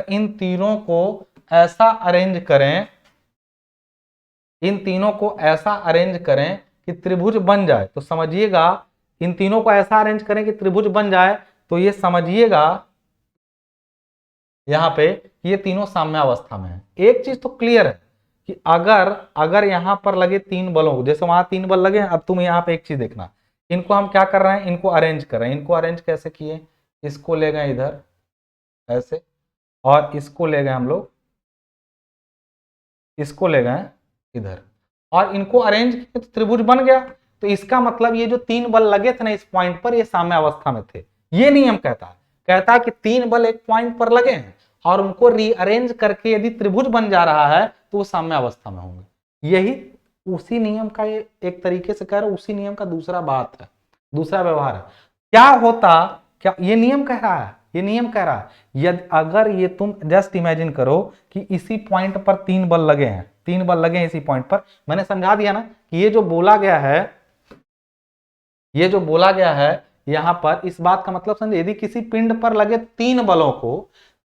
इन तीनों को ऐसा अरेंज करें, इन तीनों को ऐसा अरेंज करें कि त्रिभुज बन जाए, तो समझिएगा इन तीनों को ऐसा अरेंज करें कि त्रिभुज बन जाए, तो ये समझिएगा यहां पे ये तीनों साम्यावस्था में है। एक चीज तो क्लियर है कि अगर यहां पर लगे तीन बलों को, जैसे वहां तीन बल लगे, अब तुम यहां पे एक चीज देखना, इनको हम क्या कर रहे हैं, इनको अरेंज कर रहे हैं। इनको अरेंज कैसे किए, इसको ले गए इधर ऐसे, और इसको ले गए हम लोग, इसको ले गए इधर, और इनको अरेंज किए तो त्रिभुज बन गया। तो इसका मतलब ये जो तीन बल लगे थे ना इस पॉइंट पर, ये साम्यावस्था में थे। ये नियम कहता है कि तीन बल एक पॉइंट पर लगे हैं और उनको रीअरेंज करके यदि त्रिभुज बन जा रहा है तो वो साम्यावस्था में होंगे। यही उसी नियम का, एक तरीके से कह रहा हूं, उसी नियम का दूसरा बात है, दूसरा व्यवहार है। क्या होता, क्या ये नियम कह रहा है, ये नियम कह रहा है यदि अगर ये तुम जस्ट इमेजिन करो कि इसी पॉइंट पर तीन बल लगे हैं, तीन बल लगे हैं इसी पॉइंट पर, मैंने समझा दिया ना कि ये जो बोला गया है, ये जो बोला गया है यहां पर, इस बात का मतलब समझे, यदि किसी पिंड पर लगे तीन बलों को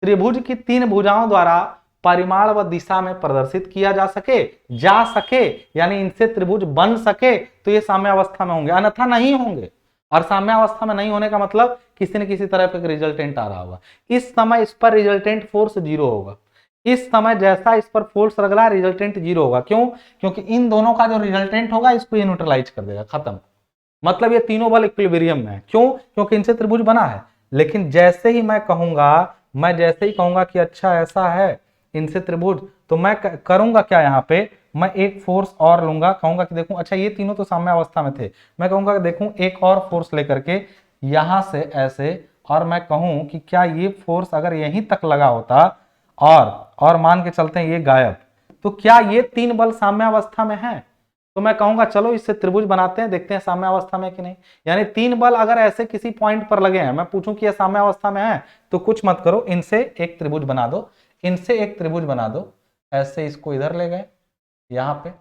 त्रिभुज की तीन भुजाओं द्वारा परिमाण व दिशा में प्रदर्शित किया जा सके, यानी इनसे त्रिभुज बन सके, तो ये साम्यावस्था में होंगे, अन्यथा नहीं होंगे। और साम्यावस्था में नहीं होने का मतलब किसी न किसी तरह का रिजल्टेंट आ रहा होगा। इस समय इस पर रिजल्टेंट फोर्स 0 होगा, इस समय जैसा इस पर फोर्स लग रहा है रिजल्टेंट 0 होगा। क्यों? क्योंकि इन दोनों का जो रिजल्टेंट होगा इसको ये न्यूट्रलाइज कर देगा, खत्म। मतलब ये तीनों बल इक्विलिब्रियम में है। क्यों? क्योंकि इनसे त्रिभुज बना है। लेकिन जैसे ही मैं जैसे ही कहूंगा कि अच्छा ऐसा है इनसे त्रिभुज, तो मैं करूंगा क्या, यहाँ पे मैं एक फोर्स और लूंगा, कहूंगा कि देखूं अच्छा ये तीनों तो साम्यावस्था में थे, मैं कहूंगा कि देखूं एक और फोर्स लेकर के यहां से ऐसे, और मैं कहूं कि क्या ये फोर्स अगर यहीं तक लगा होता और मान के चलते हैं ये गायब, तो क्या ये तीन बल साम्यावस्था में है? तो मैं कहूंगा चलो इससे त्रिभुज बनाते हैं, देखते हैं साम्यावस्था में कि नहीं। यानी तीन बल अगर ऐसे किसी पॉइंट पर लगे हैं, मैं पूछूं कि यह साम्यावस्था में है, तो कुछ मत करो, इनसे एक त्रिभुज बना दो, इनसे एक त्रिभुज बना दो। ऐसे इसको इधर ले गए, यहां पे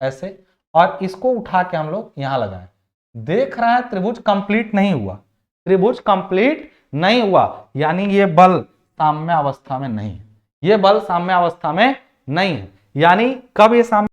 ऐसे, और इसको उठा के हम लोग यहां लगाए। देख रहा है त्रिभुज कंप्लीट नहीं हुआ, त्रिभुज कंप्लीट नहीं हुआ, यानी ये बल साम्यावस्था में नहीं है, ये बल साम्यावस्था में नहीं है। यानी कब ये साम्य